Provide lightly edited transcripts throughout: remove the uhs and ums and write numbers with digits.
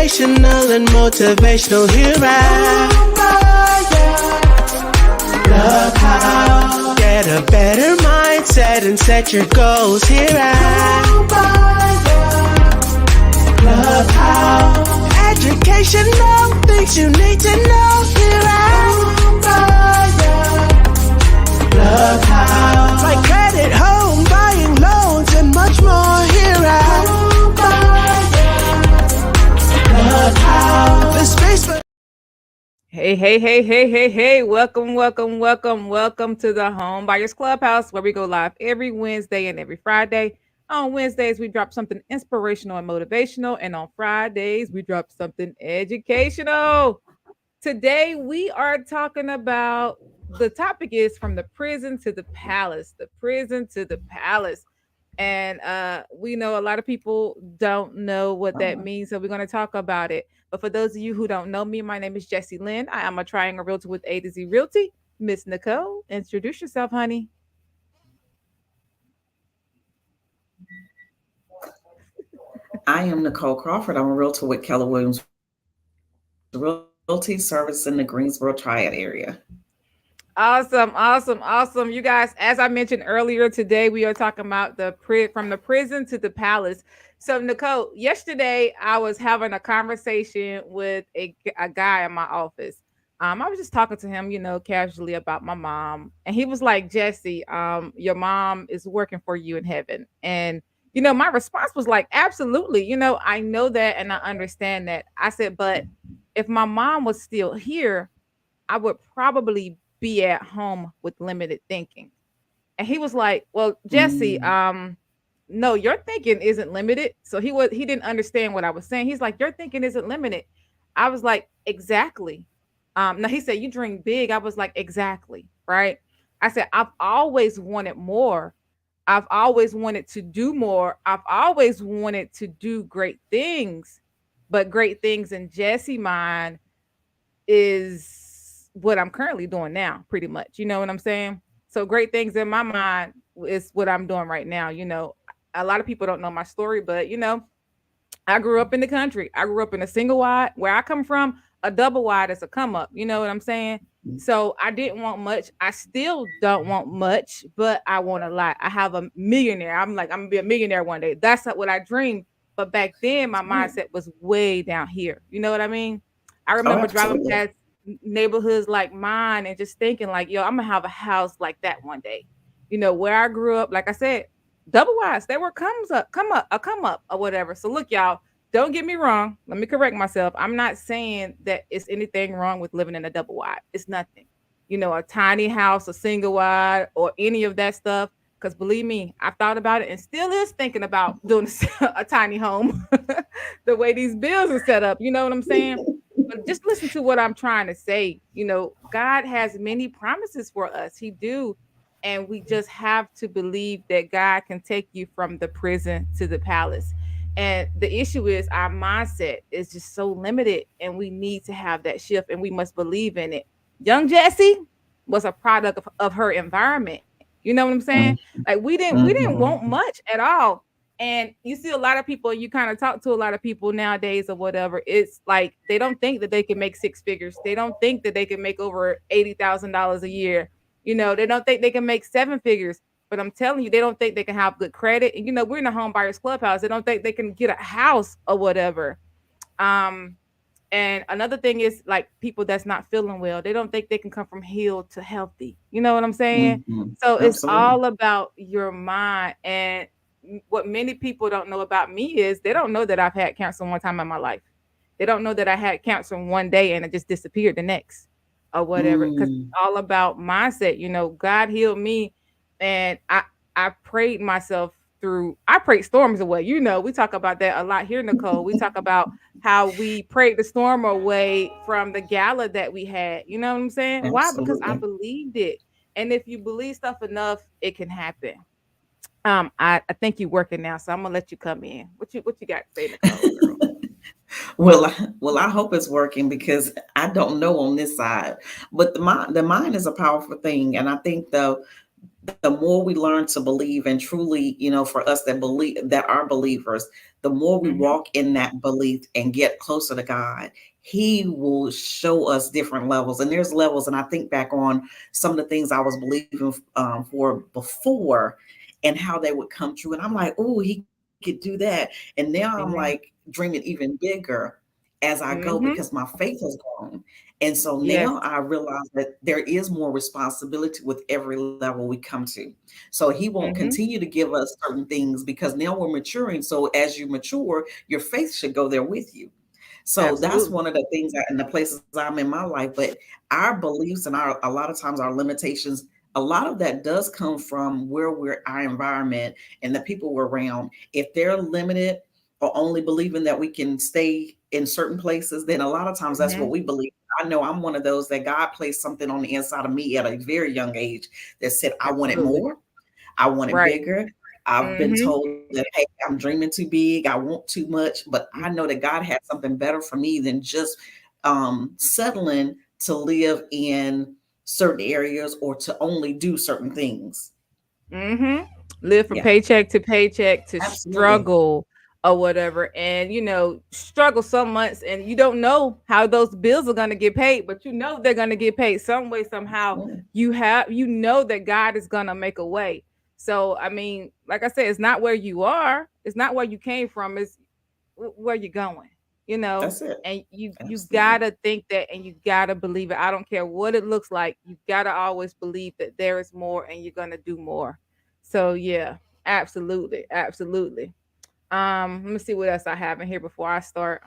inspirational and motivational here at Clubhouse. Get a better mindset and set your goals here at Clubhouse. Educational things you need to know here at Clubhouse. Like credit, home, buying loans, and much more here at Clubhouse. The space for Hey. Welcome to the Home Buyers Clubhouse, where we go live every Wednesday and every Friday. On Wednesdays, we drop something inspirational and motivational. And on Fridays, we drop something educational. Today, we are talking about, the topic is from the prison to the palace, the prison to the palace. And we know a lot of people don't know what that means, so we're going to talk about it. But for those of you who don't know me, my name is Jessie Lynn. I am a triangle realtor with A to Z Realty. Miss Nicole, introduce yourself, honey. I am Nicole Crawford. I'm a realtor with Keller Williams Realty Service in the Greensboro Triad area. Awesome. You guys, as I mentioned earlier, today we are talking about from the prison to the palace. So, Nicole, yesterday I was having a conversation with a guy in my office. I was just talking to him, casually about my mom. And he was like, Jessie, your mom is working for you in heaven. And, my response was like, absolutely. I know that and I understand that. I said, but if my mom was still here, I would probably be at home with limited thinking. And he was like, well, Jessie, no, your thinking isn't limited. So he didn't understand what I was saying. He's like, your thinking isn't limited. I was like, exactly. Now he said, you dream big. I was like, exactly. Right. I said, I've always wanted more. I've always wanted to do more. I've always wanted to do great things, but great things in Jessie mind is what I'm currently doing now, pretty much. You know what I'm saying? So great things in my mind is what I'm doing right now. A lot of people don't know my story, but I grew up in the country. I grew up in a single wide. Where I come from, a double wide is a come up. You know what I'm saying? So I didn't want much. I still don't want much, but I want a lot. I have a millionaire. I'm like, I'm gonna be a millionaire one day. That's not what I dreamed. But back then, my mindset was way down here. You know what I mean? I remember driving past neighborhoods like mine and just thinking like, yo, I'm gonna have a house like that one day. Where I grew up, like I said, double wides, they were come up or whatever. So look, y'all, don't get me wrong. Let me correct myself. I'm not saying that it's anything wrong with living in a double wide. It's nothing. A tiny house, a single wide, or any of that stuff. Because believe me, I thought about it and still is thinking about doing a tiny home the way these bills are set up. You know what I'm saying? But just listen to what I'm trying to say. God has many promises for us. He do. And we just have to believe that God can take you from the prison to the palace. And the issue is our mindset is just so limited, and we need to have that shift, and we must believe in it. Young Jessie was a product of her environment. You know what I'm saying? Like we didn't want much at all. And you see a lot of people, you kind of talk to a lot of people nowadays or whatever. It's like they don't think that they can make six figures. They don't think that they can make over $80,000 a year. They don't think they can make seven figures. But I'm telling you, they don't think they can have good credit. And we're in a home buyers clubhouse. They don't think they can get a house or whatever. And another thing is like people that's not feeling well. They don't think they can come from healed to healthy. You know what I'm saying? So it's all about your mind. And what many people don't know about me is they don't know that I've had cancer one time in my life. They don't know that I had cancer one day and it just disappeared the next or whatever. Because it's all about mindset. God healed me. And I prayed myself through, I prayed storms away. We talk about that a lot here, Nicole. We talk about how we prayed the storm away from the gala that we had. You know what I'm saying? Absolutely. Why? Because I believed it. And if you believe stuff enough, it can happen. I think you're working now, so I'm gonna let you come in. What you got to say, Nicole? Well, I hope it's working because I don't know on this side. But the mind is a powerful thing, and I think though the more we learn to believe, and truly, for us that believe, that are believers, the more we Mm-hmm. walk in that belief and get closer to God, He will show us different levels. And there's levels, and I think back on some of the things I was believing for before, and how they would come true. And I'm like, oh, He could do that. And now I'm like Amen. dreaming even bigger as I go, because Mm-hmm. my faith has grown. And so now Yes. I realize that there is more responsibility with every level we come to. So He won't Mm-hmm. continue to give us certain things, because now we're maturing. So as you mature, your faith should go there with you. So that's Absolutely. one of the things that, in the places I'm in my life. But our beliefs and a lot of times our limitations, a lot of that does come from where our environment and the people we're around. If they're limited or only believing that we can stay in certain places, then a lot of times that's Mm-hmm. what we believe. I know I'm one of those that God placed something on the inside of me at a very young age that said I wanted Absolutely. more, I want it Right. bigger. I've been Mm-hmm. told that, hey, I'm dreaming too big. I want too much, but I know that God had something better for me than just settling to live in certain areas or to only do certain things. Mm-hmm. Live from Yeah, paycheck to paycheck to absolutely. struggle or whatever. And struggle some months and you don't know how those bills are gonna get paid, but they're gonna get paid some way, somehow. Absolutely. That God is gonna make a way. So I mean, like I said, it's not where you are, it's not where you came from, it's where you're going, you know. That's it. And you Absolutely. gotta think that, and you gotta believe it. I don't care what it looks like, you gotta always believe that there is more and you're gonna do more. So yeah, absolutely, absolutely. Let me see what else I have in here before I start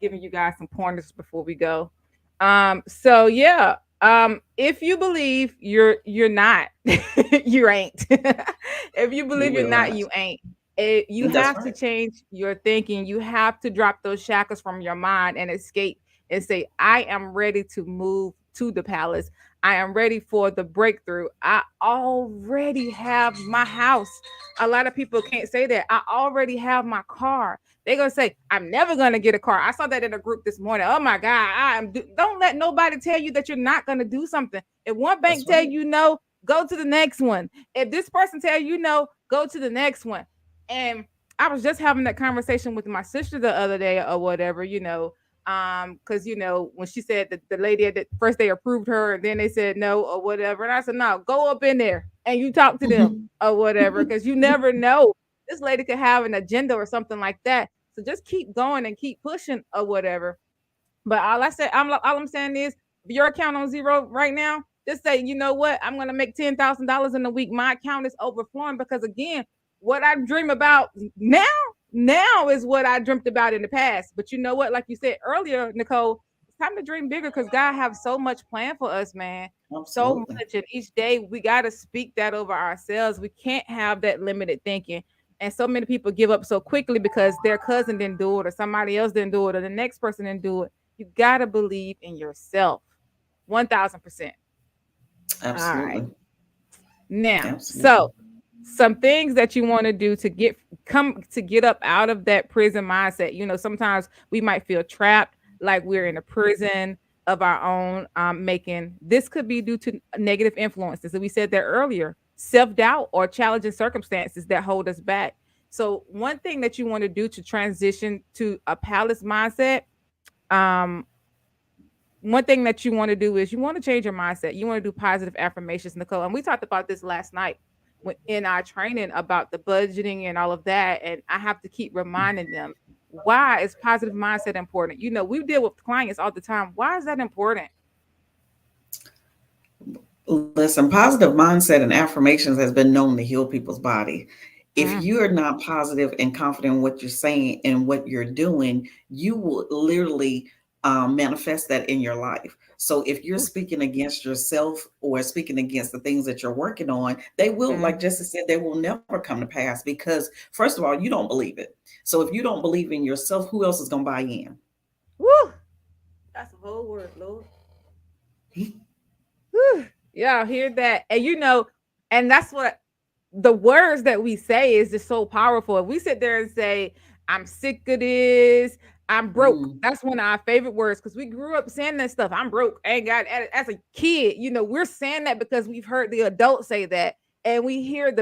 giving you guys some pointers before we go. So yeah, if you believe you're not, you ain't. If you You believe you're will not, not. you ain't. You That's have to right. change your thinking. You have to drop those shackles from your mind and escape and say, I am ready to move to the palace. I am ready for the breakthrough. I already have my house. A lot of people can't say that. I already have my car. They're gonna say, I'm never gonna get a car. I saw that in a group this morning. Oh my God, don't let nobody tell you that you're not gonna do something. If one bank That's tell right. you no, go to the next one. If this person tell you no, go to the next one. And I was just having that conversation with my sister the other day or whatever, because when she said that the lady at the first they approved her and then they said no or whatever, and I said no, go up in there and you talk to them or whatever, because you never know, this lady could have an agenda or something like that. So just keep going and keep pushing or whatever. But all I'm saying is, if your account on zero right now, just say, you know what, I'm gonna make $10,000 in a week. My account is overflowing because again, what I dream about now, now is what I dreamt about in the past. But you know what, like you said earlier, Nicole, it's time to dream bigger because God has so much planned for us, man. So Absolutely. much, and each day we gotta speak that over ourselves. We can't have that limited thinking. And so many people give up so quickly because their cousin didn't do it, or somebody else didn't do it, or the next person didn't do it. You gotta believe in yourself. 1000%. All right. Absolutely. Now, Absolutely. so some things that you want to do to get up out of that prison mindset. Sometimes we might feel trapped, like we're in a prison of our own making. This could be due to negative influences. And we said that earlier, self-doubt or challenging circumstances that hold us back. So one thing that you want to do to transition to a palace mindset, um, one thing that you want to do is you want to change your mindset. You want to do positive affirmations, Nicole. And we talked about this last night in our training about the budgeting and all of that. And I have to keep reminding them, why is positive mindset important? We deal with clients all the time. Why is that important? Listen, positive mindset and affirmations has been known to heal people's body. If Mm. you are not positive and confident in what you're saying and what you're doing, you will literally manifest that in your life. So if you're Ooh. speaking against yourself or speaking against the things that you're working on, they will, like Mm. Jesse said, they will never come to pass, because first of all, you don't believe it. So if you don't believe in yourself, who else is going to buy in? Woo! That's a whole word, Lord. Whew. Yeah, hear that. And and that's what the words that we say is just so powerful. If we sit there and say, I'm sick of this, I'm broke. Mm. That's one of our favorite words because we grew up saying that stuff. I'm broke. I ain't got as a kid. We're saying that because we've heard the adults say that, and we hear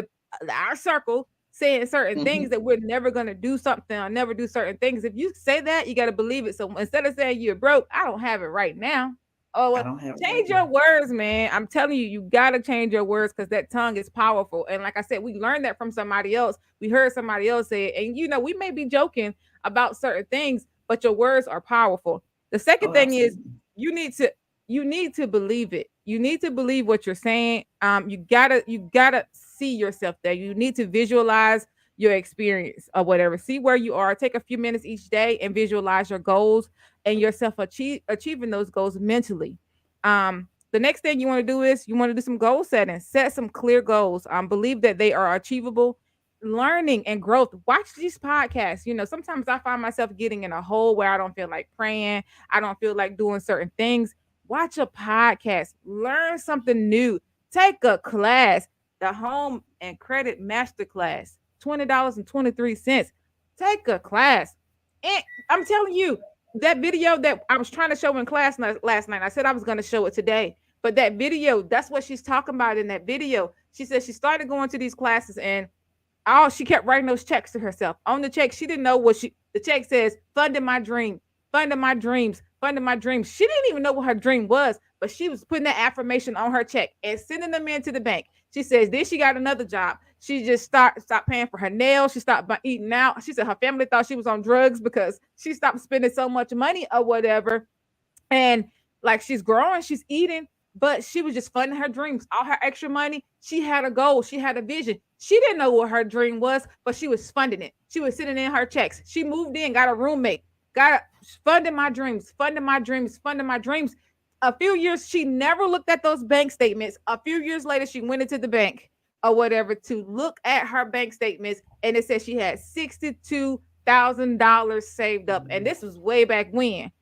our circle saying certain things Mhm. that we're never gonna do something or never do certain things. If you say that, you got to believe it. So instead of saying you're broke, I don't have it right now. Oh, I well, don't have it right change your now. words, man. I'm telling you, you gotta change your words because that tongue is powerful. And like I said, we learned that from somebody else. We heard somebody else say it, and we may be joking about certain things, but your words are powerful. The second Oh, thing is absolutely. you need to you need to believe it. You need to believe what you're saying. You gotta see yourself there. You need to visualize your experience or whatever. See where you are. Take a few minutes each day and visualize your goals and yourself achieving those goals mentally. The next thing you want to do is you want to do some goal setting. Set some clear goals. Believe that they are achievable. Learning and growth. Watch these podcasts. Sometimes I find myself getting in a hole where I don't feel like praying. I don't feel like doing certain things. Watch a podcast. Learn something new. Take a class. The Home and Credit Master Class. $20.23. Take a class. And I'm telling you, that video that I was trying to show in class last night, I said I was going to show it today. But that video, that's what she's talking about in that video. She said she started going to these classes and she kept writing those checks to herself. On the check, she didn't know the check says, funding my dream, funding my dreams, funding my dreams. She didn't even know what her dream was, but she was putting that affirmation on her check and sending them into the bank. She says, then she got another job. She just stopped paying for her nails. She stopped eating out. She said her family thought she was on drugs because she stopped spending so much money or whatever. And like she's growing, she's eating, but she was just funding her dreams. All her extra money, she had a goal, she had a vision. She didn't know what her dream was, but she was funding it. She was sitting in her checks. She moved in, got a roommate, got funding my dreams, funding my dreams, funding my dreams. A few years, she never looked at those bank statements. A few years later, she went into the bank or whatever to look at her bank statements, and it said she had $62,000 saved up, and this was way back when.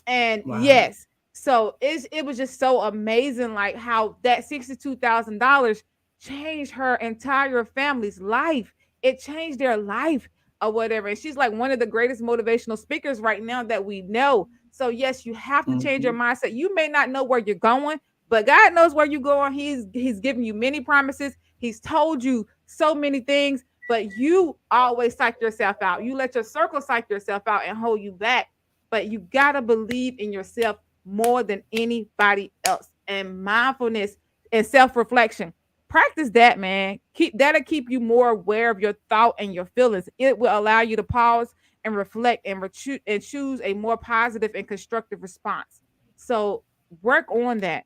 And Wow. yes, so it was just so amazing, like how that $62,000 changed her entire family's life. It changed their life or whatever. And she's like one of the greatest motivational speakers right now that we know. So yes, you have to change your Mhm. mindset. You may not know where you're going, but God knows where you're going. He's given you many promises. He's told you so many things, but you always psych yourself out. You let your circle psych yourself out and hold you back, but you got to believe in yourself more than anybody else. And mindfulness and self-reflection, practice that, man. Keep you more aware of your thought and your feelings. It will allow you to pause and reflect and choose a more positive and constructive response. So work on that.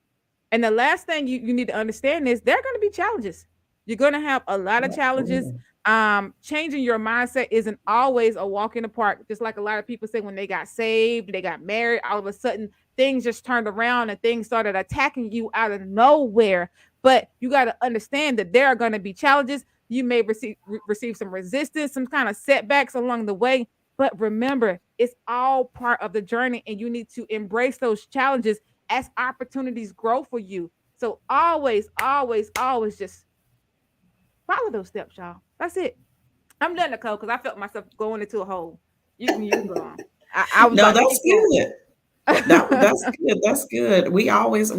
And the last thing you need to understand is there are going to be challenges. You're going to have a lot of challenges. Absolutely. Changing your mindset isn't always a walk in the park. Just like a lot of people say, when they got saved, they got married, all of a sudden things just turned around and things started attacking you out of nowhere. But you got to understand that there are going to be challenges. You may receive some resistance, some kind of setbacks along the way. But remember, it's all part of the journey, and you need to embrace those challenges as opportunities grow for you. So always, always, always just follow those steps, y'all. That's it. I'm done, Nicole, because I felt myself going into a hole. You can go on. I was No, about to that's keep good. That's going. good. That's good. We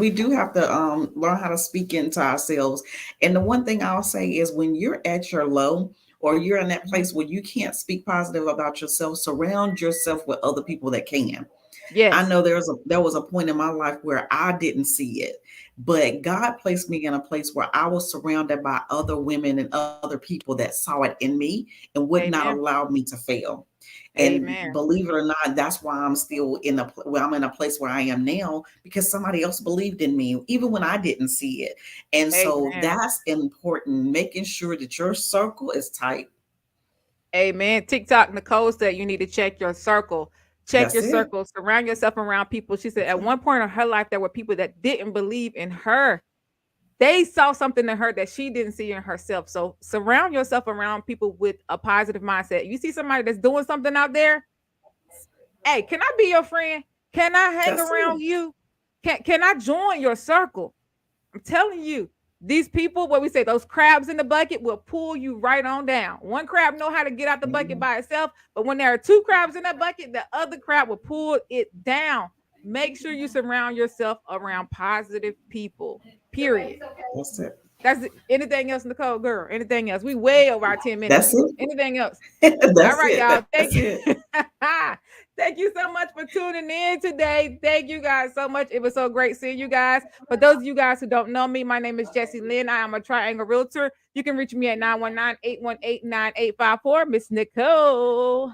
do have to learn how to speak into ourselves. And the one thing I'll say is when you're at your low or you're in that Mhm. place where you can't speak positive about yourself, surround yourself with other people that can. I Yes. know there was a point in my life where I didn't see it, but God placed me in a place where I was surrounded by other women and other people that saw it in me and would not Amen. allow me to fail. And Amen. believe it or not, that's why I'm still I'm in a place where I am now because somebody else believed in me even when I didn't see it. And so Amen. that's important, making sure that your circle is tight. Amen. TikTok Nicole said you need to check your circle. Check your That's it. circle. Surround yourself around people. She said That's at it. one point in her life there were people that didn't believe in her. They saw something in her that she didn't see in herself. So surround yourself around people with a positive mindset. You see somebody that's doing something out there, hey, can I be your friend? Can I hang That's it. around you? Can I join your circle? I'm telling you, These people, what we say, those crabs in the bucket will pull you right on down. One crab know how to get out the bucket by itself, but when there are two crabs in that bucket, the other crab will pull it down. Make sure you surround yourself around positive people. Period. That's it. That's it. Anything else, Nicole, girl? Anything else? We way over our 10 minutes. That's it. Anything else? That's All right, it. y'all. Thank That's you. it. Thank you so much for tuning in today. Thank you guys so much. It was so great seeing you guys. For those of you guys who don't know me, my name is Jessie Lynn. I am a Triangle Realtor. You can reach me at 919-818-9854. Miss Nicole.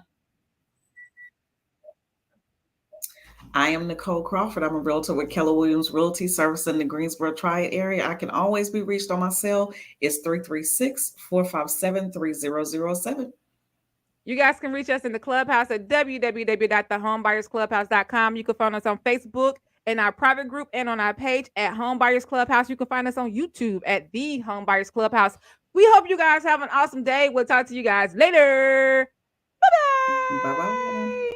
I am Nicole Crawford. I'm a realtor with Keller Williams Realty Service in the Greensboro Triad area. I can always be reached on my cell. It's 336-457-3007. You guys can reach us in the clubhouse at www.thehomebuyersclubhouse.com. You can find us on Facebook in our private group and on our page at Home Buyers Clubhouse. You can find us on YouTube at The Home Buyers Clubhouse. We hope you guys have an awesome day. We'll talk to you guys later. Bye-bye. Bye-bye.